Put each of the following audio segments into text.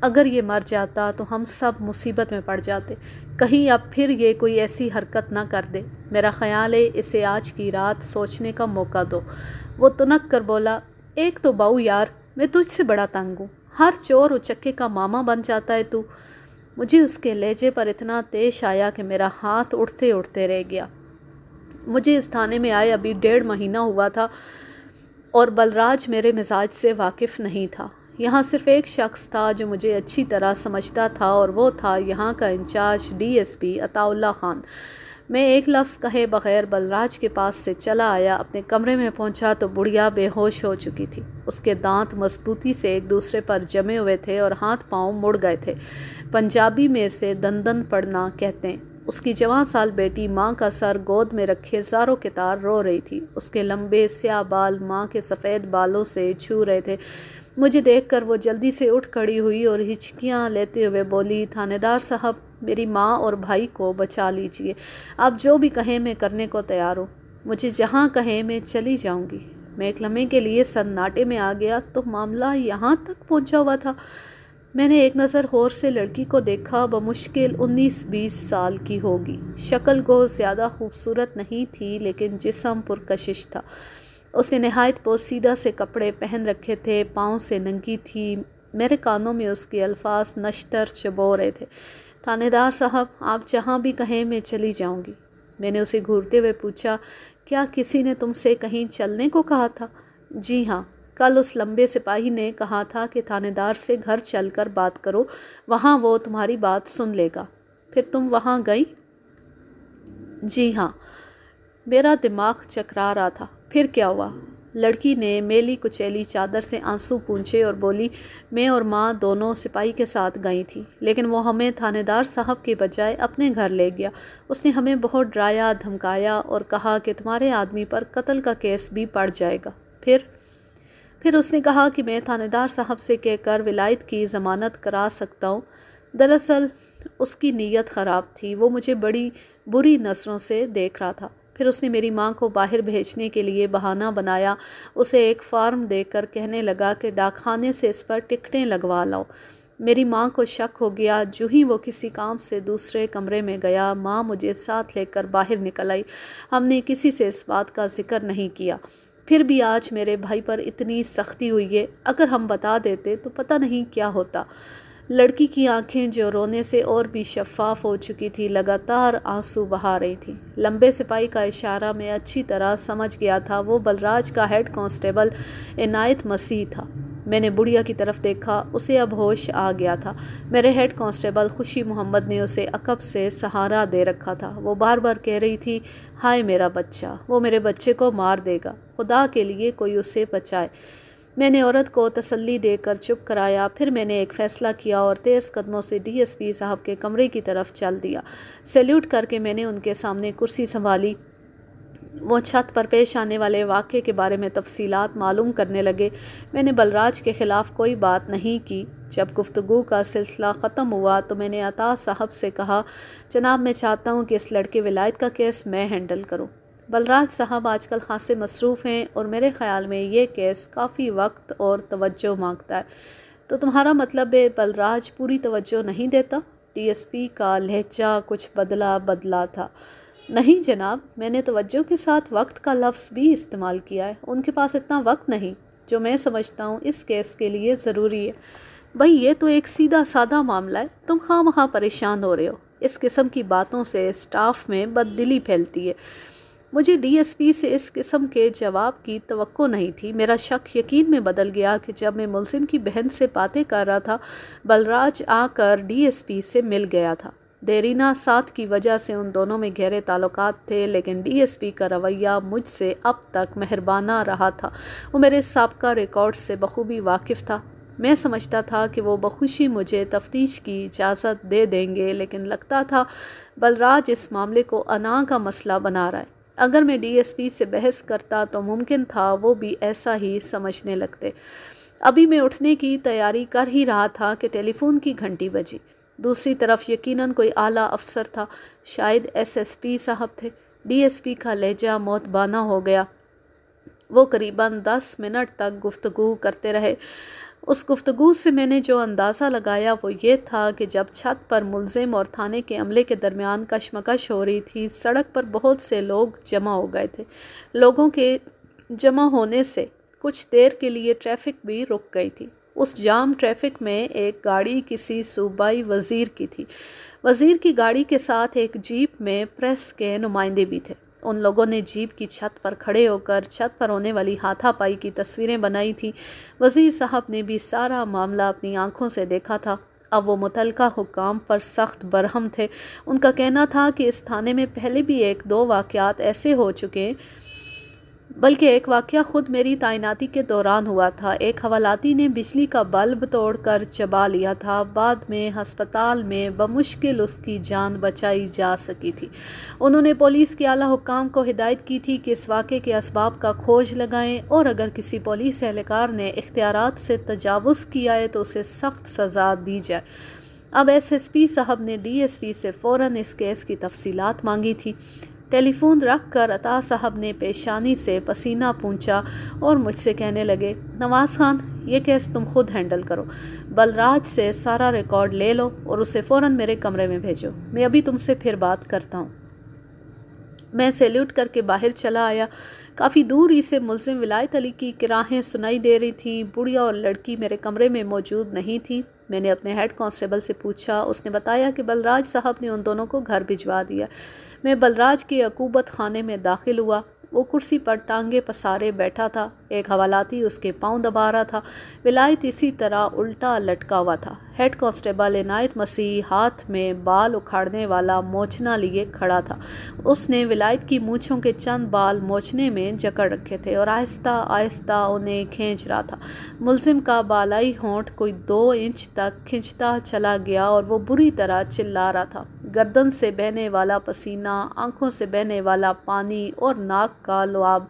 اگر یہ مر جاتا تو ہم سب مصیبت میں پڑ جاتے، کہیں اب پھر یہ کوئی ایسی حرکت نہ کر دے۔ میرا خیال ہے اسے آج کی رات سوچنے کا موقع دو۔ وہ تنک کر بولا، ایک تو بہو یار، میں تجھ سے بڑا تنگ ہوں، ہر چور اچکے کا ماما بن جاتا ہے تو۔ مجھے اس کے لہجے پر اتنا تیش آیا کہ میرا ہاتھ اٹھتے اٹھتے رہ گیا۔ مجھے اس تھانے میں آئے ابھی 1.5 مہینہ ہوا تھا اور بلراج میرے مزاج سے واقف نہیں تھا۔ یہاں صرف ایک شخص تھا جو مجھے اچھی طرح سمجھتا تھا اور وہ تھا یہاں کا انچارج ڈی ایس پی عطا اللہ خان۔ میں ایک لفظ کہے بغیر بلراج کے پاس سے چلا آیا۔ اپنے کمرے میں پہنچا تو بڑھیا بے ہوش ہو چکی تھی۔ اس کے دانت مضبوطی سے ایک دوسرے پر جمے ہوئے تھے اور ہاتھ پاؤں مڑ گئے تھے۔ پنجابی میں اسے دندن پڑنا کہتے ہیں۔ اس کی جوان سال بیٹی ماں کا سر گود میں رکھے زاروں کے تار رو رہی تھی۔ اس کے لمبے سیاہ بال ماں کے سفید بالوں سے چھو رہے تھے۔ مجھے دیکھ کر وہ جلدی سے اٹھ کھڑی ہوئی اور ہچکیاں لیتے ہوئے بولی، تھانے دار صاحب، میری ماں اور بھائی کو بچا لیجئے۔ آپ جو بھی کہیں میں کرنے کو تیار ہوں۔ مجھے جہاں کہیں میں چلی جاؤں گی۔ میں ایک لمحے کے لیے سناٹے میں آ گیا تو معاملہ یہاں تک پہنچا ہوا تھا۔ میں نے ایک نظر غور سے لڑکی کو دیکھا۔ بمشکل 19-20 سال کی ہوگی۔ شکل کو زیادہ خوبصورت نہیں تھی لیکن جسم پرکشش تھا۔ اس نے نہایت پوسیدہ سے کپڑے پہن رکھے تھے، پاؤں سے ننگی تھی۔ میرے کانوں میں اس کے الفاظ نشتر چبو رہے تھے، تھانے دار صاحب، آپ جہاں بھی کہیں میں چلی جاؤں گی۔ میں نے اسے گھورتے ہوئے پوچھا، کیا کسی نے تم سے کہیں چلنے کو کہا تھا؟ جی ہاں، کل اس لمبے سپاہی نے کہا تھا کہ تھانے دار سے گھر چل کر بات کرو، وہاں وہ تمہاری بات سن لے گا۔ پھر تم وہاں گئی؟ جی ہاں۔ میرا دماغ چکرا رہا تھا۔ پھر کیا ہوا؟ لڑکی نے میلی کچیلی چادر سے آنسو پونچھے اور بولی، میں اور ماں دونوں سپاہی کے ساتھ گئی تھی، لیکن وہ ہمیں تھانے دار صاحب کے بجائے اپنے گھر لے گیا۔ اس نے ہمیں بہت ڈرایا دھمکایا اور کہا کہ تمہارے آدمی پر قتل کا کیس بھی پڑ جائے گا۔ پھر اس نے کہا کہ میں تھانے دار صاحب سے کہہ کر ولایت کی ضمانت کرا سکتا ہوں۔ دراصل اس کی نیت خراب تھی، وہ مجھے بڑی بری نظروں سے دیکھ رہا تھا۔ پھر اس نے میری ماں کو باہر بھیجنے کے لیے بہانہ بنایا، اسے ایک فارم دے کر کہنے لگا کہ ڈاک خانے سے اس پر ٹکٹیں لگوا لاؤ۔ میری ماں کو شک ہو گیا۔ جو ہی وہ کسی کام سے دوسرے کمرے میں گیا، ماں مجھے ساتھ لے کر باہر نکل آئی۔ ہم نے کسی سے اس بات کا ذکر نہیں کیا۔ پھر بھی آج میرے بھائی پر اتنی سختی ہوئی ہے، اگر ہم بتا دیتے تو پتہ نہیں کیا ہوتا۔ لڑکی کی آنکھیں جو رونے سے اور بھی شفاف ہو چکی تھی لگاتار آنسو بہا رہی تھی۔ لمبے سپاہی کا اشارہ میں اچھی طرح سمجھ گیا تھا، وہ بلراج کا ہیڈ کانسٹیبل عنایت مسیح تھا۔ میں نے بڑھیا کی طرف دیکھا، اسے اب ہوش آ گیا تھا۔ میرے ہیڈ کانسٹیبل خوشی محمد نے اسے عقب سے سہارا دے رکھا تھا۔ وہ بار بار کہہ رہی تھی، ہائے میرا بچہ، وہ میرے بچے کو مار دے گا، خدا کے لیے کوئی اسے بچائے۔ میں نے عورت کو تسلی دے کر چپ کرایا۔ پھر میں نے ایک فیصلہ کیا اور تیز قدموں سے ڈی ایس پی صاحب کے کمرے کی طرف چل دیا۔ سیلیوٹ کر کے میں نے ان کے سامنے کرسی سنبھالی۔ وہ چھت پر پیش آنے والے واقعے کے بارے میں تفصیلات معلوم کرنے لگے۔ میں نے بلراج کے خلاف کوئی بات نہیں کی۔ جب گفتگو کا سلسلہ ختم ہوا تو میں نے عطا صاحب سے کہا، جناب میں چاہتا ہوں کہ اس لڑکے ولایت کا کیس میں ہینڈل کروں۔ بلراج صاحب آج کل خاصے مصروف ہیں اور میرے خیال میں یہ کیس کافی وقت اور توجہ مانگتا ہے۔ تو تمہارا مطلب ہے بلراج پوری توجہ نہیں دیتا؟ ڈی ایس پی کا لہجہ کچھ بدلا تھا۔ نہیں جناب، میں نے توجہ کے ساتھ وقت کا لفظ بھی استعمال کیا ہے۔ ان کے پاس اتنا وقت نہیں جو میں سمجھتا ہوں اس کیس کے لیے ضروری ہے۔ بھئی یہ تو ایک سیدھا سادہ معاملہ ہے، تم خواہ مخواہ پریشان ہو رہے ہو۔ اس قسم کی باتوں سے اسٹاف میں بددلی پھیلتی ہے۔ مجھے ڈی ایس پی سے اس قسم کے جواب کی توقع نہیں تھی۔ میرا شک یقین میں بدل گیا کہ جب میں ملزم کی بہن سے باتیں کر رہا تھا، بلراج آ کر ڈی ایس پی سے مل گیا تھا۔ دیرینہ ساتھ کی وجہ سے ان دونوں میں گہرے تعلقات تھے، لیکن ڈی ایس پی کا رویہ مجھ سے اب تک مہربانہ رہا تھا۔ وہ میرے سابقہ ریکارڈ سے بخوبی واقف تھا۔ میں سمجھتا تھا کہ وہ بخوشی مجھے تفتیش کی اجازت دے دیں گے، لیکن لگتا تھا بلراج اس معاملے کو انا کا مسئلہ بنا رہا ہے۔ اگر میں ڈی ایس پی سے بحث کرتا تو ممکن تھا وہ بھی ایسا ہی سمجھنے لگتے۔ ابھی میں اٹھنے کی تیاری کر ہی رہا تھا کہ ٹیلی فون کی گھنٹی بجی۔ دوسری طرف یقیناً کوئی اعلیٰ افسر تھا، شاید ایس پی صاحب تھے۔ ڈی ایس پی کا لہجہ معتبانہ ہو گیا۔ وہ قریباً 10 منٹ تک گفتگو کرتے رہے۔ اس گفتگو سے میں نے جو اندازہ لگایا وہ یہ تھا کہ جب چھت پر ملزم اور تھانے کے عملے کے درمیان کشمکش ہو رہی تھی، سڑک پر بہت سے لوگ جمع ہو گئے تھے۔ لوگوں کے جمع ہونے سے کچھ دیر کے لیے ٹریفک بھی رک گئی تھی۔ اس جام ٹریفک میں ایک گاڑی کسی صوبائی وزیر کی تھی۔ وزیر کی گاڑی کے ساتھ ایک جیپ میں پریس کے نمائندے بھی تھے۔ ان لوگوں نے جیپ کی چھت پر کھڑے ہو کر چھت پر ہونے والی ہاتھا پائی کی تصویریں بنائی تھیں۔ وزیر صاحب نے بھی سارا معاملہ اپنی آنکھوں سے دیکھا تھا۔ اب وہ متعلقہ حکام پر سخت برہم تھے۔ ان کا کہنا تھا کہ اس تھانے میں پہلے بھی ایک دو واقعات ایسے ہو چکے، بلکہ ایک واقعہ خود میری تعیناتی کے دوران ہوا تھا۔ ایک حوالاتی نے بجلی کا بلب توڑ کر چبا لیا تھا، بعد میں ہسپتال میں بمشکل اس کی جان بچائی جا سکی تھی۔ انہوں نے پولیس کے اعلیٰ حکام کو ہدایت کی تھی کہ اس واقعے کے اسباب کا کھوج لگائیں اور اگر کسی پولیس اہلکار نے اختیارات سے تجاوز کیا ہے تو اسے سخت سزا دی جائے۔ اب ایس ایس پی صاحب نے ڈی ایس پی سے فوراً اس کیس کی تفصیلات مانگی تھی۔ ٹیلی فون رکھ کر عطا صاحب نے پیشانی سے پسینہ پونچھا اور مجھ سے کہنے لگے، نواز خان، یہ کیس تم خود ہینڈل کرو۔ بلراج سے سارا ریکارڈ لے لو اور اسے فوراً میرے کمرے میں بھیجو۔ میں ابھی تم سے پھر بات کرتا ہوں۔ میں سیلیوٹ کر کے باہر چلا آیا۔ کافی دور ہی سے ملزم ولایت علی کی کراہیں سنائی دے رہی تھیں۔ بڑھیا اور لڑکی میرے کمرے میں موجود نہیں تھی۔ میں نے اپنے ہیڈ کانسٹیبل سے پوچھا۔ اس نے بتایا کہ بلراج صاحب نے ان دونوں کو گھر بھجوا دیا۔ میں بلراج کے عقوبت خانے میں داخل ہوا۔ وہ کرسی پر ٹانگیں پسارے بیٹھا تھا۔ ایک حوالاتی اس کے پاؤں دبا رہا تھا۔ ولایت اسی طرح الٹا لٹکا ہوا تھا۔ ہیڈ کانسٹیبل عنایت مسیح ہاتھ میں بال اکھاڑنے والا موچنا لیے کھڑا تھا۔ اس نے ولایت کی مونچھوں کے چند بال موچنے میں جکڑ رکھے تھے اور آہستہ آہستہ انہیں کھینچ رہا تھا۔ ملزم کا بالائی ہونٹ کوئی 2 انچ تک کھنچتا چلا گیا اور وہ بری طرح چلا رہا تھا۔ گردن سے بہنے والا پسینہ، آنکھوں سے بہنے والا پانی اور ناک کا لعاب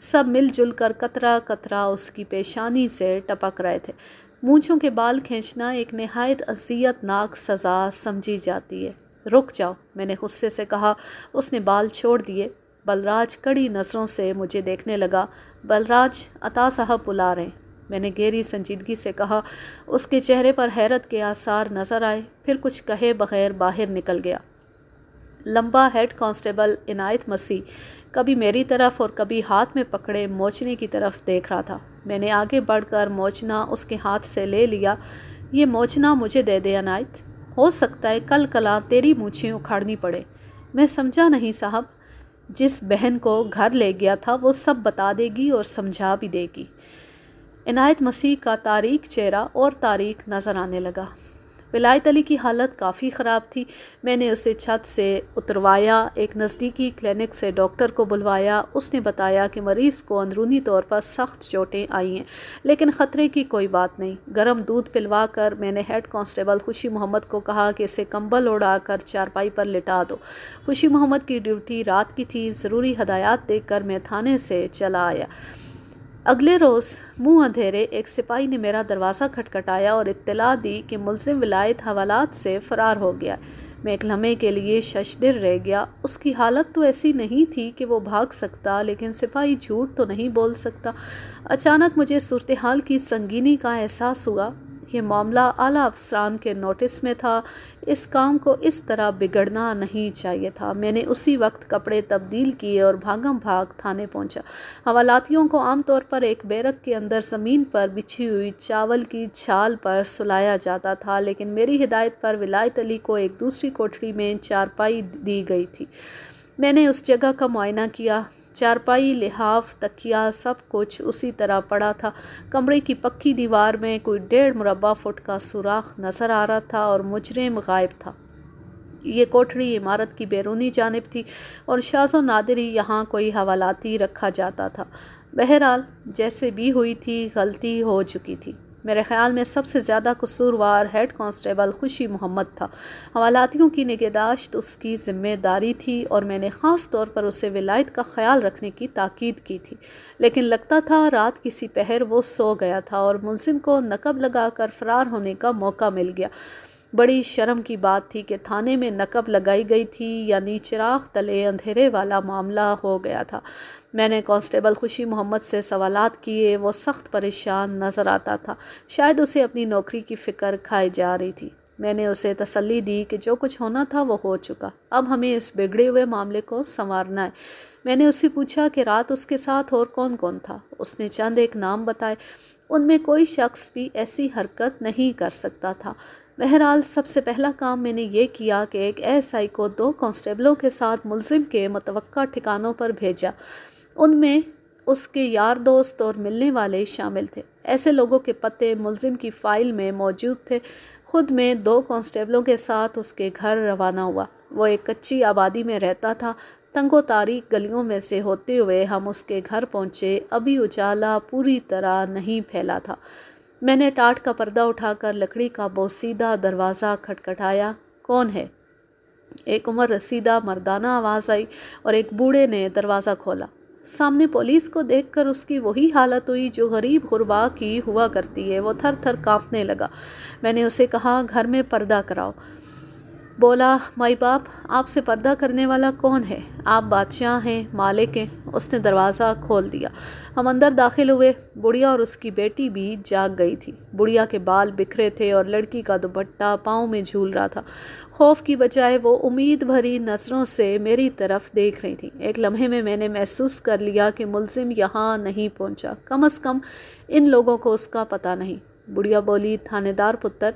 سب مل جل کر قطرہ قطرہ اس کی پیشانی سے ٹپک رہے تھے۔ مونچھوں کے بال کھینچنا ایک نہایت اذیت ناک سزا سمجھی جاتی ہے۔ رک جاؤ، میں نے غصے سے کہا۔ اس نے بال چھوڑ دیے۔ بلراج کڑی نظروں سے مجھے دیکھنے لگا۔ بلراج، عطا صاحب بلا رہے ہیں، میں نے گہری سنجیدگی سے کہا۔ اس کے چہرے پر حیرت کے آثار نظر آئے، پھر کچھ کہے بغیر باہر نکل گیا۔ لمبا ہیڈ کانسٹیبل عنایت مسیح کبھی میری طرف اور کبھی ہاتھ میں پکڑے موچنے کی طرف دیکھ رہا تھا۔ میں نے آگے بڑھ کر موچنا اس کے ہاتھ سے لے لیا۔ یہ موچنا مجھے دے دے عنایت، ہو سکتا ہے کل کلاں تیری مونچھیں اکھاڑنی پڑے۔ میں سمجھا نہیں صاحب، جس بہن کو گھر لے گیا تھا وہ سب بتا دے گی اور سمجھا بھی دے گی۔ عنایت مسیح کا تاریک چہرہ اور تاریک نظر آنے لگا۔ ولایت علی کی حالت کافی خراب تھی۔ میں نے اسے چھت سے اتروایا، ایک نزدیکی کلینک سے ڈاکٹر کو بلوایا۔ اس نے بتایا کہ مریض کو اندرونی طور پر سخت چوٹیں آئی ہیں، لیکن خطرے کی کوئی بات نہیں۔ گرم دودھ پلوا کر میں نے ہیڈ کانسٹیبل خوشی محمد کو کہا کہ اسے کمبل اڑا کر چارپائی پر لٹا دو۔ خوشی محمد کی ڈیوٹی رات کی تھی۔ ضروری ہدایات دے کر میں تھانے سے چلا آیا۔ اگلے روز منہ اندھیرے ایک سپاہی نے میرا دروازہ کھٹکھٹایا اور اطلاع دی کہ ملزم ولایت حوالات سے فرار ہو گیا۔ میں ایک لمحے کے لیے ششدر رہ گیا۔ اس کی حالت تو ایسی نہیں تھی کہ وہ بھاگ سکتا، لیکن سپاہی جھوٹ تو نہیں بول سکتا۔ اچانک مجھے صورتحال کی سنگینی کا احساس ہوا۔ یہ معاملہ اعلیٰ افسران کے نوٹس میں تھا۔ اس کام کو اس طرح بگڑنا نہیں چاہیے تھا۔ میں نے اسی وقت کپڑے تبدیل کیے اور بھاگم بھاگ تھانے پہنچا۔ حوالاتیوں کو عام طور پر ایک بیرک کے اندر زمین پر بچھی ہوئی چاول کی چھال پر سلایا جاتا تھا، لیکن میری ہدایت پر ولایت علی کو ایک دوسری کوٹھری میں چارپائی دی گئی تھی۔ میں نے اس جگہ کا معائنہ کیا۔ چارپائی، لحاف، تکیہ، سب کچھ اسی طرح پڑا تھا۔ کمرے کی پکی دیوار میں کوئی 1.5 مربع فٹ کا سوراخ نظر آ رہا تھا اور مجرم غائب تھا۔ یہ کوٹھری عمارت کی بیرونی جانب تھی اور شاذ و نادر ہی یہاں کوئی حوالاتی رکھا جاتا تھا۔ بہرحال جیسے بھی ہوئی تھی، غلطی ہو چکی تھی۔ میرے خیال میں سب سے زیادہ قصوروار ہیڈ کانسٹیبل خوشی محمد تھا۔ حوالاتیوں کی نگہداشت اس کی ذمہ داری تھی اور میں نے خاص طور پر اسے ولایت کا خیال رکھنے کی تاکید کی تھی، لیکن لگتا تھا رات کسی پہر وہ سو گیا تھا اور ملزم کو نقب لگا کر فرار ہونے کا موقع مل گیا۔ بڑی شرم کی بات تھی کہ تھانے میں نقب لگائی گئی تھی یعنی چراغ تلے اندھیرے والا معاملہ ہو گیا تھا۔ میں نے کانسٹیبل خوشی محمد سے سوالات کیے، وہ سخت پریشان نظر آتا تھا، شاید اسے اپنی نوکری کی فکر کھائی جا رہی تھی۔ میں نے اسے تسلی دی کہ جو کچھ ہونا تھا وہ ہو چکا، اب ہمیں اس بگڑے ہوئے معاملے کو سنوارنا ہے۔ میں نے اس سے پوچھا کہ رات اس کے ساتھ اور کون کون تھا۔ اس نے چند ایک نام بتائے، ان میں کوئی شخص بھی ایسی حرکت نہیں کر سکتا تھا۔ بہرحال سب سے پہلا کام میں نے یہ کیا کہ ایک ایس آئی کو 2 کانسٹیبلوں کے ساتھ ملزم کے متوقع ٹھکانوں پر بھیجا۔ ان میں اس کے یار دوست اور ملنے والے شامل تھے۔ ایسے لوگوں کے پتے ملزم کی فائل میں موجود تھے۔ خود میں 2 کانسٹیبلوں کے ساتھ اس کے گھر روانہ ہوا۔ وہ ایک کچی آبادی میں رہتا تھا۔ تنگ و تاریک گلیوں میں سے ہوتے ہوئے ہم اس کے گھر پہنچے۔ ابھی اجالا پوری طرح نہیں پھیلا تھا۔ میں نے ٹاٹ کا پردہ اٹھا کر لکڑی کا بوسیدہ دروازہ کھٹکھٹایا۔ کون ہے؟ ایک عمر رسیدہ مردانہ آواز آئی اور ایک بوڑھے نے دروازہ کھولا۔ سامنے پولیس کو دیکھ کر اس کی وہی حالت ہوئی جو غریب غربا کی ہوا کرتی ہے۔ وہ تھر تھر کانپنے لگا۔ میں نے اسے کہا، گھر میں پردہ کراؤ۔ بولا، مائی باپ، آپ سے پردہ کرنے والا کون ہے؟ آپ بادشاہ ہیں، مالک ہیں۔ اس نے دروازہ کھول دیا۔ ہم اندر داخل ہوئے۔ بڑھیا اور اس کی بیٹی بھی جاگ گئی تھی۔ بڑھیا کے بال بکھرے تھے اور لڑکی کا دوپٹہ پاؤں میں جھول رہا تھا۔ خوف کی بجائے وہ امید بھری نظروں سے میری طرف دیکھ رہی تھی۔ ایک لمحے میں نے محسوس کر لیا کہ ملزم یہاں نہیں پہنچا، کم از کم ان لوگوں کو اس کا پتہ نہیں۔ بڑھیا بولی، تھانے دار پتر،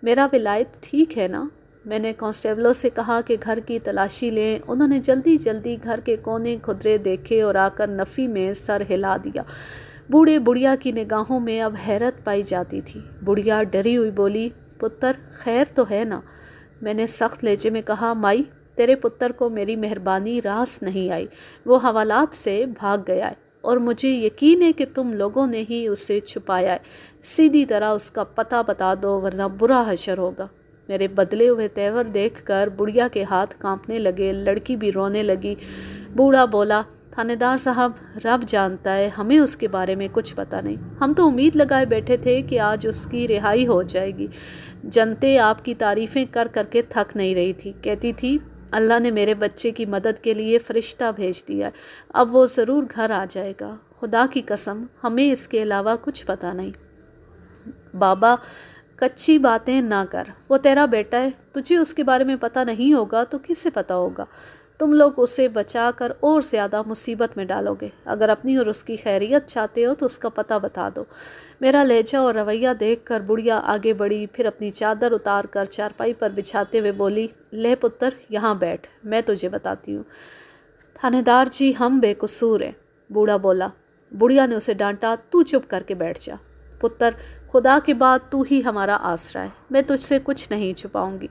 میرا ولایت ٹھیک ہے نا؟ میں نے کانسٹیبلوں سے کہا کہ گھر کی تلاشی لیں۔ انہوں نے جلدی جلدی گھر کے کونے کھدرے دیکھے اور آ کر نفی میں سر ہلا دیا۔ بوڑھے بڑھیا کی نگاہوں میں اب حیرت پائی جاتی تھی۔ بڑھیا ڈری ہوئی بولی، پتر خیر تو ہے نا؟ میں نے سخت لہجے میں کہا، مائی، تیرے پتر کو میری مہربانی راس نہیں آئی، وہ حوالات سے بھاگ گیا ہے اور مجھے یقین ہے کہ تم لوگوں نے ہی اسے چھپایا ہے۔ سیدھی طرح اس کا پتہ بتا دو ورنہ برا حشر ہوگا۔ میرے بدلے ہوئے تیور دیکھ کر بڑھیا کے ہاتھ کانپنے لگے، لڑکی بھی رونے لگی۔ بوڑھا بولا، تھانے دار صاحب، رب جانتا ہے، ہمیں اس کے بارے میں کچھ پتہ نہیں۔ ہم تو امید لگائے بیٹھے تھے کہ آج اس کی رہائی ہو جائے گی۔ جنتے آپ کی تعریفیں کر کر کے تھک نہیں رہی تھی، کہتی تھی، اللہ نے میرے بچے کی مدد کے لیے فرشتہ بھیج دیا، اب وہ ضرور گھر آ جائے گا۔ خدا کی قسم ہمیں اس کے علاوہ کچھ پتہ نہیں۔ بابا، کچی باتیں نہ کر، وہ تیرا بیٹا ہے، تجھے اس کے بارے میں پتہ نہیں ہوگا تو کس سے پتہ ہوگا؟ تم لوگ اسے بچا کر اور زیادہ مصیبت میں ڈالو گے۔ اگر اپنی اور اس کی خیریت چاہتے ہو تو اس کا پتہ بتا دو۔ میرا لہجہ اور رویہ دیکھ کر بڑھیا آگے بڑھی، پھر اپنی چادر اتار کر چارپائی پر بچھاتے ہوئے بولی، لے پتر یہاں بیٹھ، میں تجھے بتاتی ہوں۔ تھانے دار جی، ہم بے قصور ہیں، بوڑھا بولا۔ بڑھیا نے اسے ڈانٹا، تو چپ کر کے بیٹھ جا۔ پتر، خدا کے بعد تو ہی ہمارا آسرا ہے، میں تجھ سے کچھ نہیں چھپاؤں گی۔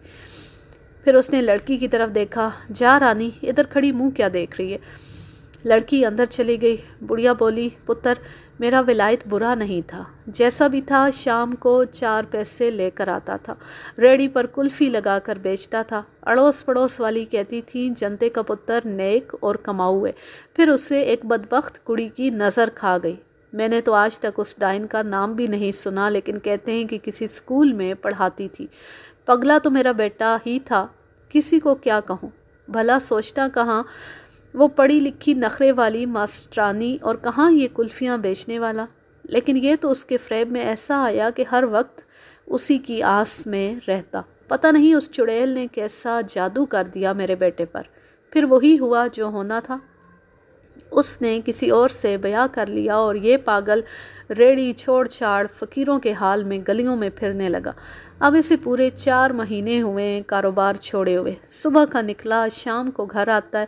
پھر اس نے لڑکی کی طرف دیکھا، جا رانی، ادھر کھڑی منہ کیا دیکھ رہی ہے؟ لڑکی اندر چلی گئی۔ بڑھیا بولی، پتر، میرا ولایت برا نہیں تھا، جیسا بھی تھا شام کو 4 پیسے لے کر آتا تھا، ریڑھی پر کلفی لگا کر بیچتا تھا۔ اڑوس پڑوس والی کہتی تھی جنتے کا پتر نیک اور کماؤ ہے۔ پھر اسے ایک بدبخت کڑی کی نظر کھا گئی۔ میں نے تو آج تک اس ڈائن کا نام بھی نہیں سنا، لیکن کہتے ہیں کہ کسی اسکول میں پڑھاتی تھی۔ پگلا تو میرا بیٹا ہی تھا، کسی کو کیا کہوں؟ بھلا سوچتا کہاں وہ پڑھی لکھی نخرے والی ماسٹرانی اور کہاں یہ کلفیاں بیچنے والا؟ لیکن یہ تو اس کے فریب میں ایسا آیا کہ ہر وقت اسی کی آس میں رہتا۔ پتہ نہیں اس چڑیل نے کیسا جادو کر دیا میرے بیٹے پر۔ پھر وہی ہوا جو ہونا تھا، اس نے کسی اور سے بیاہ کر لیا اور یہ پاگل ریڑھی چھوڑ چھاڑ فقیروں کے حال میں گلیوں میں پھرنے لگا۔ اب اسے پورے 4 مہینے ہوئے کاروبار چھوڑے ہوئے، صبح کا نکلا شام کو گھر آتا ہے۔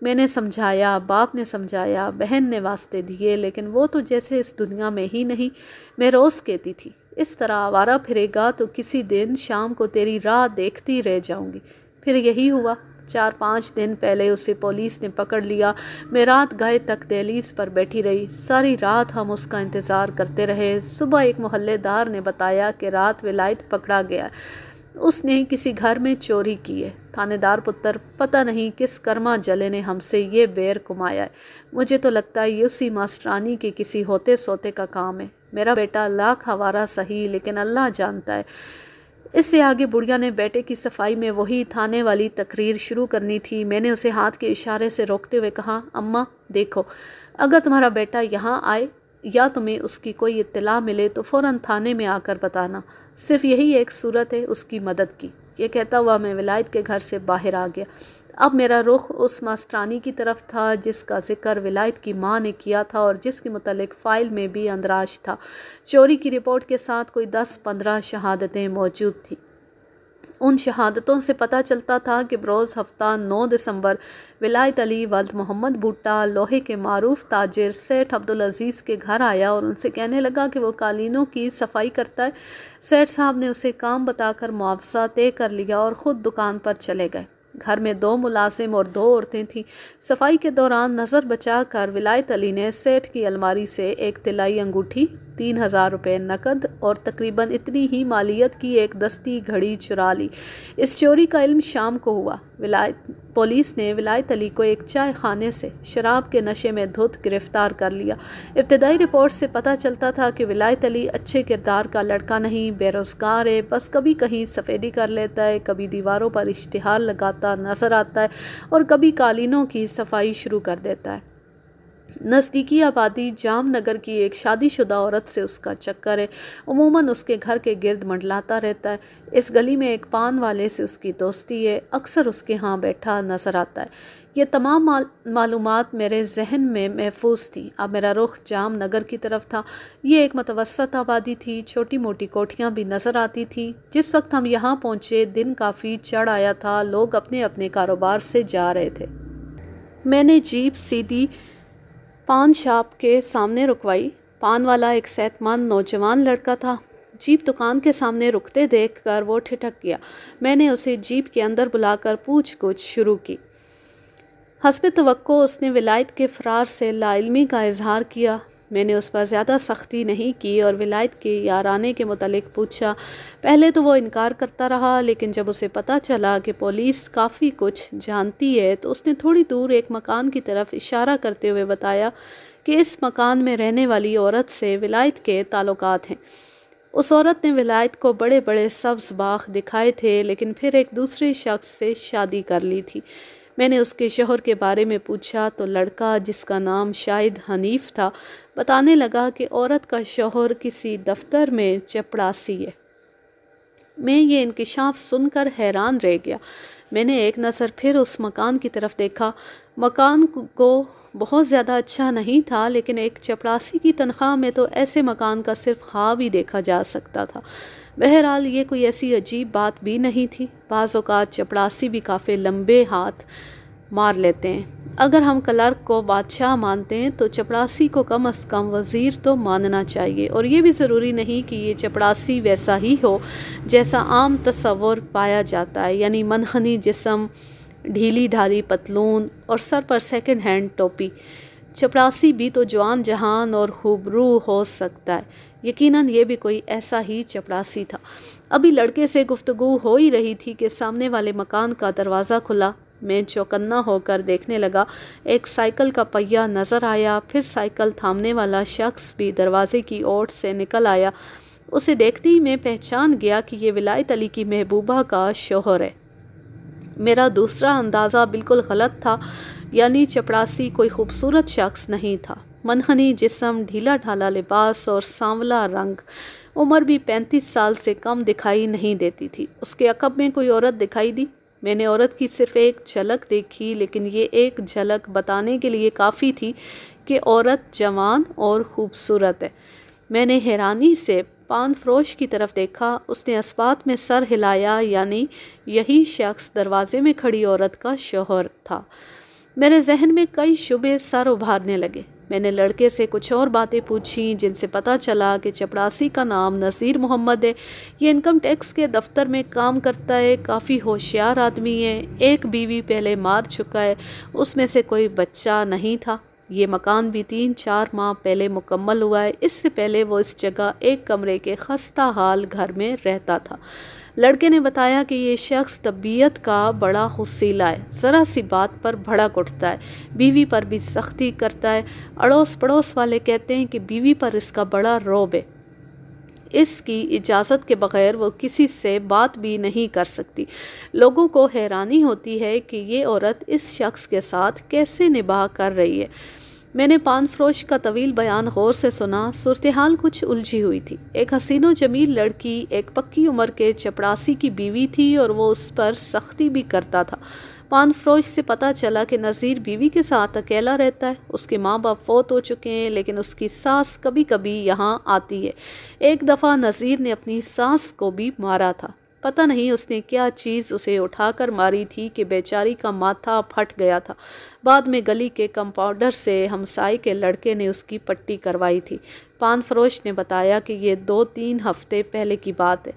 میں نے سمجھایا، باپ نے سمجھایا، بہن نے واسطے دیے، لیکن وہ تو جیسے اس دنیا میں ہی نہیں۔ میں روز کہتی تھی، اس طرح آوارہ پھرے گا تو کسی دن شام کو تیری راہ دیکھتی رہ جاؤں گی۔ پھر یہی ہوا۔ 4-5 دن پہلے اسے پولیس نے پکڑ لیا۔ میں رات گئے تک دہلیز پر بیٹھی رہی۔ ساری رات ہم اس کا انتظار کرتے رہے۔ صبح ایک محلے دار نے بتایا کہ رات ولایت پکڑا گیا، اس نے کسی گھر میں چوری کی ہے۔ تھانے دار پتر، پتہ نہیں کس کرما جلے نے ہم سے یہ بیر کمایا ہے۔ مجھے تو لگتا ہے یہ اسی ماسٹرانی کے کسی ہوتے سوتے کا کام ہے۔ میرا بیٹا لاکھ آوارہ سہی، لیکن اللہ جانتا ہے اس سے آگے بڑھیا نے بیٹے کی صفائی میں وہی تھانے والی تقریر شروع کرنی تھی۔ میں نے اسے ہاتھ کے اشارے سے روکتے ہوئے کہا، اماں دیکھو، اگر تمہارا بیٹا یہاں آئے یا تمہیں اس کی کوئی اطلاع ملے تو فوراً تھانے میں آ کر بتانا، صرف یہی ایک صورت ہے اس کی مدد کی۔ یہ کہتا ہوا میں ولایت کے گھر سے باہر آ گیا۔ اب میرا رخ اس ماسٹرانی کی طرف تھا جس کا ذکر ولایت کی ماں نے کیا تھا اور جس کے متعلق فائل میں بھی اندراج تھا۔ چوری کی رپورٹ کے ساتھ کوئی 10-15 شہادتیں موجود تھیں۔ ان شہادتوں سے پتہ چلتا تھا کہ بروز ہفتہ 9 دسمبر ولایت علی ولد محمد بھٹہ لوہے کے معروف تاجر سیٹھ عبدالعزیز کے گھر آیا اور ان سے کہنے لگا کہ وہ قالینوں کی صفائی کرتا ہے۔ سیٹھ صاحب نے اسے کام بتا کر معاوضہ طے کر لیا اور خود دکان پر چلے گئے۔ گھر میں 2 ملازم اور 2 عورتیں تھیں۔ صفائی کے دوران نظر بچا کر ولایت علی نے سیٹھ کی الماری سے ایک طلائی انگوٹھی، 3000 روپے نقد اور تقریباً اتنی ہی مالیت کی ایک دستی گھڑی چرا لی۔ اس چوری کا علم شام کو ہوا۔ پولیس نے ولایت علی کو ایک چائے خانے سے شراب کے نشے میں دھت گرفتار کر لیا۔ ابتدائی رپورٹ سے پتہ چلتا تھا کہ ولایت علی اچھے کردار کا لڑکا نہیں، بے روزگار ہے، بس کبھی کہیں سفیدی کر لیتا ہے، کبھی دیواروں پر اشتہار لگاتا نظر آتا ہے اور کبھی قالینوں کی صفائی شروع کر دیتا ہے۔ نزدیکی آبادی جام نگر کی ایک شادی شدہ عورت سے اس کا چکر ہے، عموماً اس کے گھر کے گرد منڈلاتا رہتا ہے۔ اس گلی میں ایک پان والے سے اس کی دوستی ہے، اکثر اس کے ہاں بیٹھا نظر آتا ہے۔ یہ تمام معلومات میرے ذہن میں محفوظ تھیں۔ اب میرا رخ جام نگر کی طرف تھا۔ یہ ایک متوسط آبادی تھی، چھوٹی موٹی کوٹھیاں بھی نظر آتی تھیں۔ جس وقت ہم یہاں پہنچے دن کافی چڑھ آیا تھا، لوگ اپنے اپنے کاروبار سے جا رہے تھے۔ میں نے جیپ سیدھی پان شاپ کے سامنے رکوائی۔ پان والا ایک صحت مند نوجوان لڑکا تھا۔ جیپ دکان کے سامنے رکتے دیکھ کر وہ ٹھٹک گیا۔ میں نے اسے جیپ کے اندر بلا کر پوچھ گچھ شروع کی۔ حسب توقع اس نے ولایت کے فرار سے لا علمی کا اظہار کیا۔ میں نے اس پر زیادہ سختی نہیں کی اور ولایت کے یارانے کے متعلق پوچھا۔ پہلے تو وہ انکار کرتا رہا، لیکن جب اسے پتہ چلا کہ پولیس کافی کچھ جانتی ہے تو اس نے تھوڑی دور ایک مکان کی طرف اشارہ کرتے ہوئے بتایا کہ اس مکان میں رہنے والی عورت سے ولایت کے تعلقات ہیں۔ اس عورت نے ولایت کو بڑے بڑے سبز باغ دکھائے تھے، لیکن پھر ایک دوسرے شخص سے شادی کر لی تھی۔ میں نے اس کے شوہر کے بارے میں پوچھا تو لڑکا، جس کا نام شاید حنیف تھا، بتانے لگا کہ عورت کا شوہر کسی دفتر میں چپڑاسی ہے۔ میں یہ انکشاف سن کر حیران رہ گیا۔ میں نے ایک نظر پھر اس مکان کی طرف دیکھا۔ مکان کو بہت زیادہ اچھا نہیں تھا، لیکن ایک چپڑاسی کی تنخواہ میں تو ایسے مکان کا صرف خواب ہی دیکھا جا سکتا تھا۔ بہرحال یہ کوئی ایسی عجیب بات بھی نہیں تھی۔ بعض اوقات چپڑاسی بھی کافی لمبے ہاتھ مار لیتے ہیں۔ اگر ہم کلرک کو بادشاہ مانتے ہیں تو چپڑاسی کو کم از کم وزیر تو ماننا چاہیے، اور یہ بھی ضروری نہیں کہ یہ چپڑاسی ویسا ہی ہو جیسا عام تصور پایا جاتا ہے، یعنی منحنی جسم، ڈھیلی ڈھالی پتلون اور سر پر سیکنڈ ہینڈ ٹوپی۔ چپڑاسی بھی تو جوان جہان اور خوبرو ہو سکتا ہے۔ یقیناً یہ بھی کوئی ایسا ہی چپڑاسی تھا۔ ابھی لڑکے سے گفتگو ہو ہی رہی تھی کہ سامنے والے مکان کا دروازہ کھلا۔ میں چوکنا ہو کر دیکھنے لگا۔ ایک سائیکل کا پہیہ نظر آیا، پھر سائیکل تھامنے والا شخص بھی دروازے کی اوٹ سے نکل آیا۔ اسے دیکھتے ہی میں پہچان گیا کہ یہ ولایت علی کی محبوبہ کا شوہر ہے۔ میرا دوسرا اندازہ بالکل غلط تھا، یعنی چپڑاسی کوئی خوبصورت شخص نہیں تھا۔ منحنی جسم، ڈھیلا ڈھالا لباس اور سانولا رنگ۔ عمر بھی 35 سال سے کم دکھائی نہیں دیتی تھی۔ اس کے عقب میں کوئی عورت دکھائی دی۔ میں نے عورت کی صرف ایک جھلک دیکھی، لیکن یہ ایک جھلک بتانے کے لیے کافی تھی کہ عورت جوان اور خوبصورت ہے۔ میں نے حیرانی سے پان فروش کی طرف دیکھا۔ اس نے اثبات میں سر ہلایا، یعنی یہی شخص دروازے میں کھڑی عورت کا شوہر تھا۔ میرے ذہن میں کئی شبے سر ابھارنے لگے۔ میں نے لڑکے سے کچھ اور باتیں پوچھیں، جن سے پتہ چلا کہ چپڑاسی کا نام نذیر محمد ہے۔ یہ انکم ٹیکس کے دفتر میں کام کرتا ہے، کافی ہوشیار آدمی ہے۔ ایک بیوی پہلے مار چکا ہے، اس میں سے کوئی بچہ نہیں تھا۔ یہ مکان بھی 3-4 ماہ پہلے مکمل ہوا ہے۔ اس سے پہلے وہ اس جگہ ایک کمرے کے خستہ حال گھر میں رہتا تھا۔ لڑکے نے بتایا کہ یہ شخص طبیعت کا بڑا حسیلہ ہے، ذرا سی بات پر بھڑک اٹھتا ہے، بیوی پر بھی سختی کرتا ہے۔ اڑوس پڑوس والے کہتے ہیں کہ بیوی پر اس کا بڑا رعب ہے۔ اس کی اجازت کے بغیر وہ کسی سے بات بھی نہیں کر سکتی۔ لوگوں کو حیرانی ہوتی ہے کہ یہ عورت اس شخص کے ساتھ کیسے نباہ کر رہی ہے۔ میں نے پان فروش کا طویل بیان غور سے سنا۔ صورتحال کچھ الجھی ہوئی تھی۔ ایک حسین و جمیل لڑکی ایک پکی عمر کے چپڑاسی کی بیوی تھی اور وہ اس پر سختی بھی کرتا تھا۔ پان فروش سے پتہ چلا کہ نذیر بیوی کے ساتھ اکیلا رہتا ہے۔ اس کے ماں باپ فوت ہو چکے ہیں، لیکن اس کی ساس کبھی کبھی یہاں آتی ہے۔ ایک دفعہ نذیر نے اپنی ساس کو بھی مارا تھا۔ پتہ نہیں اس نے کیا چیز اسے اٹھا کر ماری تھی کہ بیچاری کا ماتھا پھٹ گیا تھا۔ بعد میں گلی کے کمپاؤنڈر سے ہمسائے کے لڑکے نے اس کی پٹی کروائی تھی۔ پان فروش نے بتایا کہ یہ 2-3 ہفتے پہلے کی بات ہے۔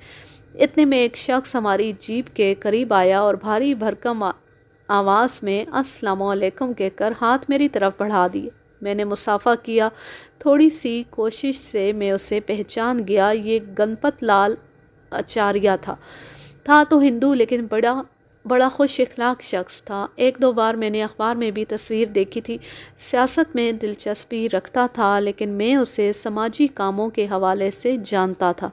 اتنے میں ایک شخص ہماری جیپ کے قریب آیا اور بھاری بھرکم آواز میں السلام علیکم کہہ کر ہاتھ میری طرف بڑھا دیے۔ میں نے مصافحہ کیا۔ تھوڑی سی کوشش سے میں اسے پہچان گیا۔ یہ گنپت لال اچاریہ تھا تو ہندو، لیکن بڑا خوش اخلاق شخص تھا۔ 1-2 بار میں نے اخبار میں بھی تصویر دیکھی تھی۔ سیاست میں دلچسپی رکھتا تھا، لیکن میں اسے سماجی کاموں کے حوالے سے جانتا تھا۔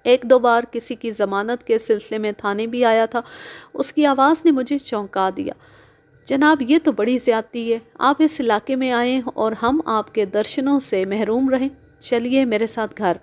1-2 بار کسی کی ضمانت کے سلسلے میں تھانے بھی آیا تھا۔ اس کی آواز نے مجھے چونکا دیا۔ جناب، یہ تو بڑی زیادتی ہے۔ آپ اس علاقے میں آئیں اور ہم آپ کے درشنوں سے محروم رہیں۔ چلیے میرے ساتھ گھر۔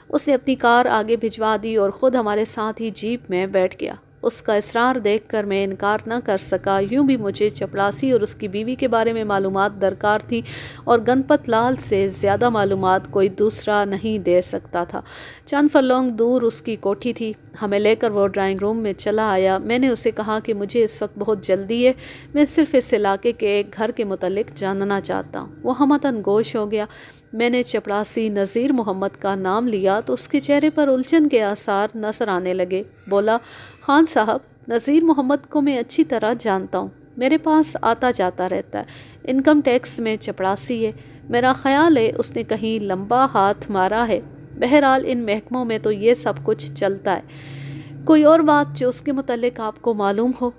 اس نے اپنی کار آگے بھجوا دی اور خود ہمارے ساتھ ہی جیپ میں بیٹھ گیا۔ اس کا اصرار دیکھ کر میں انکار نہ کر سکا۔ یوں بھی مجھے چپڑاسی اور اس کی بیوی کے بارے میں معلومات درکار تھی، اور گنپت لال سے زیادہ معلومات کوئی دوسرا نہیں دے سکتا تھا۔ چند فرلانگ دور اس کی کوٹھی تھی۔ ہمیں لے کر وہ ڈرائنگ روم میں چلا آیا۔ میں نے اسے کہا کہ مجھے اس وقت بہت جلدی ہے، میں صرف اس علاقے کے ایک گھر کے متعلق جاننا چاہتا ہوں۔ وہ ہمتاً گوش ہو گیا۔ میں نے چپڑاسی نذیر محمد کا نام لیا تو اس کے چہرے پر الجھن کے آثار نظر آنے لگے۔ بولا، خان صاحب، نذیر محمد کو میں اچھی طرح جانتا ہوں، میرے پاس آتا جاتا رہتا ہے، انکم ٹیکس میں چپڑاسی ہے۔ میرا خیال ہے اس نے کہیں لمبا ہاتھ مارا ہے۔ بہرحال ان محکموں میں تو یہ سب کچھ چلتا ہے۔ کوئی اور بات جو اس کے متعلق آپ کو معلوم ہو؟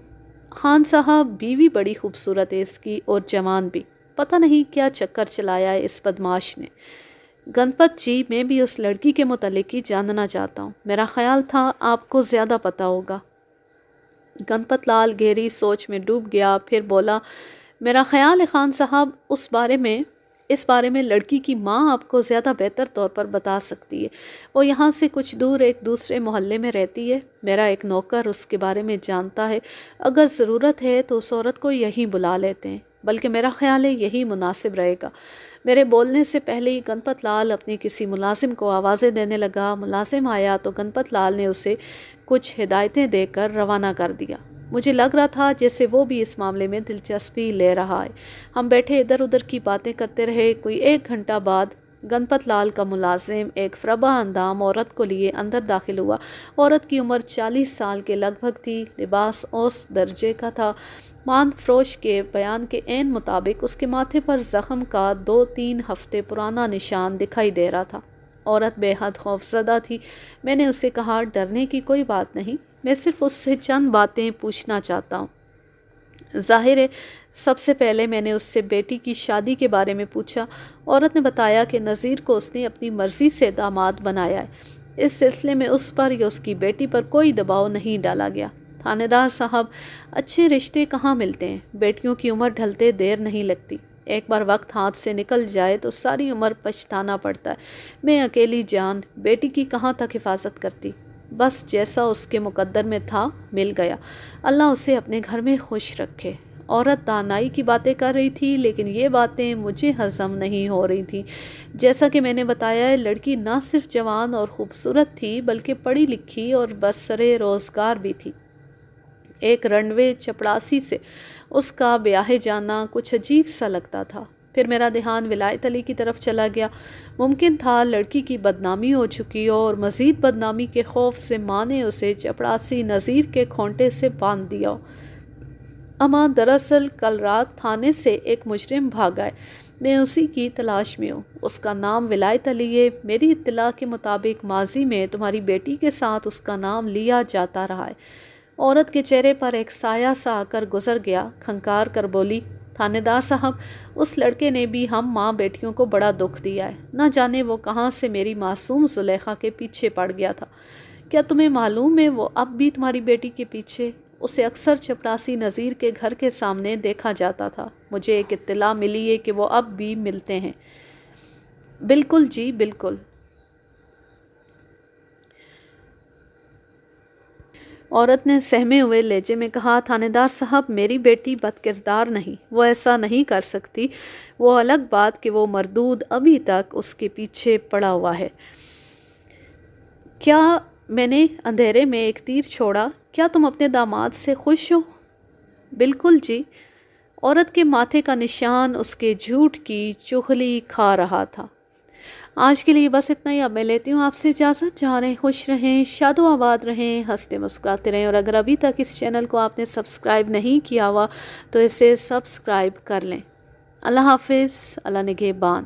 خان صاحب، بیوی بڑی خوبصورت ہے اس کی، اور جوان بھی۔ پتہ نہیں کیا چکر چلایا ہے اس بدماش نے۔ گنپت جی، میں بھی اس لڑکی کے متعلق ہی جاننا چاہتا ہوں، میرا خیال تھا آپ کو زیادہ پتہ ہوگا۔ گنپت لال گہری سوچ میں ڈوب گیا، پھر بولا، میرا خیال ہے خان صاحب اس بارے میں لڑکی کی ماں آپ کو زیادہ بہتر طور پر بتا سکتی ہے۔ وہ یہاں سے کچھ دور ایک دوسرے محلے میں رہتی ہے۔ میرا ایک نوکر اس کے بارے میں جانتا ہے۔ اگر ضرورت ہے تو اس عورت کو یہیں بلا لیتے ہیں، بلکہ میرا خیال ہے یہی مناسب رہے گا۔ میرے بولنے سے پہلے ہی گنپت لال اپنے کسی ملازم کو آوازیں دینے لگا۔ ملازم آیا تو گنپت لال نے اسے کچھ ہدایتیں دے کر روانہ کر دیا۔ مجھے لگ رہا تھا جیسے وہ بھی اس معاملے میں دلچسپی لے رہا ہے۔ ہم بیٹھے ادھر ادھر کی باتیں کرتے رہے۔ کوئی 1 گھنٹہ بعد گنپت لال کا ملازم ایک فربہ اندام عورت کو لیے اندر داخل ہوا۔ عورت کی عمر 40 سال کے لگ بھگ تھی۔ لباس اوسط درجے کا تھا۔ پان فروش کے بیان کے عین مطابق اس کے ماتھے پر زخم کا 2-3 ہفتے پرانا نشان دکھائی دے رہا تھا۔ عورت بے حد خوفزدہ تھی۔ میں نے اسے کہا، ڈرنے کی کوئی بات نہیں، میں صرف اس سے چند باتیں پوچھنا چاہتا ہوں۔ ظاہر ہے سب سے پہلے میں نے اس سے بیٹی کی شادی کے بارے میں پوچھا۔ عورت نے بتایا کہ نذیر کو اس نے اپنی مرضی سے داماد بنایا ہے۔ اس سلسلے میں اس پر یا اس کی بیٹی پر کوئی دباؤ نہیں ڈالا گیا۔ تھانے دار صاحب، اچھے رشتے کہاں ملتے ہیں؟ بیٹیوں کی عمر ڈھلتے دیر نہیں لگتی۔ ایک بار وقت ہاتھ سے نکل جائے تو ساری عمر پچھتانا پڑتا ہے۔ میں اکیلی جان بیٹی کی کہاں تک حفاظت کرتی؟ بس جیسا اس کے مقدر میں تھا مل گیا۔ اللہ اسے اپنے گھر میں خوش رکھے۔ عورت دانائی کی باتیں کر رہی تھی، لیکن یہ باتیں مجھے ہضم نہیں ہو رہی تھیں۔ جیسا کہ میں نے بتایا ہے، لڑکی نہ صرف جوان اور خوبصورت تھی بلکہ پڑھی لکھی اور برسرِ روزگار بھی تھی۔ ایک رنوے چپڑاسی سے اس کا بیاہے جانا کچھ عجیب سا لگتا تھا۔ پھر میرا دھیان ولایت علی کی طرف چلا گیا۔ ممکن تھا لڑکی کی بدنامی ہو چکی ہو، اور مزید بدنامی کے خوف سے ماں نے اسے چپڑاسی نذیر کے کھونٹے سے باندھ دیا ہو۔ اماں، دراصل کل رات تھانے سے ایک مجرم بھاگا ہے، میں اسی کی تلاش میں ہوں۔ اس کا نام ولایت علی ہے۔ میری اطلاع کے مطابق ماضی میں تمہاری بیٹی کے ساتھ اس کا نام لیا جاتا رہا ہے۔ عورت کے چہرے پر ایک سایہ سا آ کر گزر گیا۔ کھنکار کر بولی، تھانے دار صاحب، اس لڑکے نے بھی ہم ماں بیٹیوں کو بڑا دکھ دیا ہے، نہ جانے وہ کہاں سے میری معصوم زلیخا کے پیچھے پڑ گیا تھا۔ کیا تمہیں معلوم ہے وہ اب بھی تمہاری بیٹی کے پیچھے؟ اسے اکثر چپراسی نذیر کے گھر کے سامنے دیکھا جاتا تھا۔ مجھے ایک اطلاع ملی ہے کہ وہ اب بھی ملتے ہیں۔ بالکل جی، بالکل۔ عورت نے سہمے ہوئے لہجے میں کہا، تھانے دار صاحب، میری بیٹی بد کردار نہیں، وہ ایسا نہیں کر سکتی۔ وہ الگ بات کہ وہ مردود ابھی تک اس کے پیچھے پڑا ہوا ہے۔ کیا میں نے اندھیرے میں ایک تیر چھوڑا؟ کیا تم اپنے داماد سے خوش ہو؟ بالکل جی۔ عورت کے ماتھے کا نشان اس کے جھوٹ کی چغلی کھا رہا تھا۔ آج کے لیے بس اتنا ہی۔ اب میں لیتی ہوں آپ سے اجازت۔ جہاں رہیں خوش رہیں، شاد و آباد رہیں، ہنستے مسکراتے رہیں، اور اگر ابھی تک اس چینل کو آپ نے سبسکرائب نہیں کیا ہوا تو اسے سبسکرائب کر لیں۔ اللہ حافظ، اللہ نگہبان۔